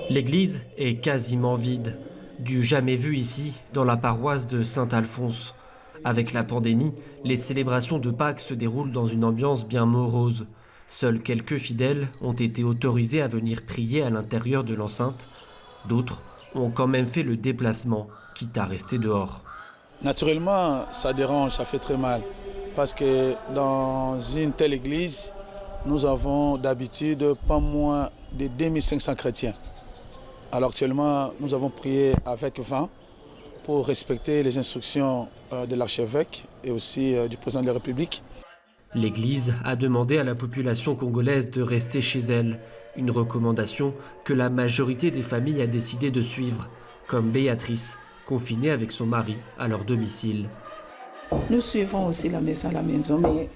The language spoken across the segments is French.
L'église est quasiment vide, du jamais vu ici, dans la paroisse de Saint-Alphonse. Avec la pandémie, les célébrations de Pâques se déroulent dans une ambiance bien morose. Seuls quelques fidèles ont été autorisés à venir prier à l'intérieur de l'enceinte. D'autres ont quand même fait le déplacement, quitte à rester dehors. Naturellement, ça dérange, ça fait très mal. Parce que dans une telle église, nous avons d'habitude pas moins de 2500 chrétiens. Alors actuellement, nous avons prié avec 20 pour respecter les instructions de l'archevêque et aussi du président de la République. L'Église a demandé à la population congolaise de rester chez elle, une recommandation que la majorité des familles a décidé de suivre, comme Béatrice, confinée avec son mari à leur domicile. Nous suivons aussi la messe à la maison, mais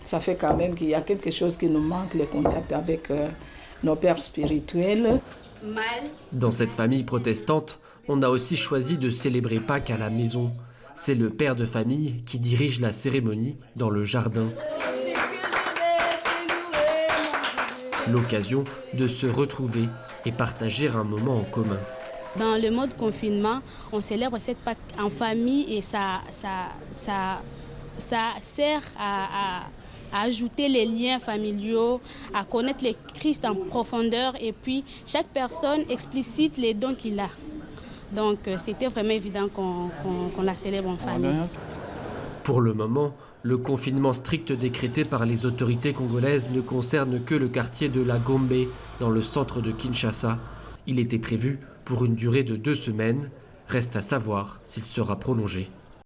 ça fait quand même qu'il y a quelque chose qui nous manque, le contact avec nos pères spirituels. Dans cette famille protestante, on a aussi choisi de célébrer Pâques à la maison. C'est le père de famille qui dirige la cérémonie dans le jardin. L'occasion de se retrouver et partager un moment en commun. Dans le mode confinement, on célèbre cette Pâques en famille et ça sert à ajouter les liens familiaux, à connaître le Christ en profondeur et puis chaque personne explicite les dons qu'il a. Donc c'était vraiment évident qu'on la célèbre en famille. Pour le moment, le confinement strict décrété par les autorités congolaises ne concerne que le quartier de la Gombe, dans le centre de Kinshasa. Il était prévu pour une durée de 2 semaines. Reste à savoir s'il sera prolongé.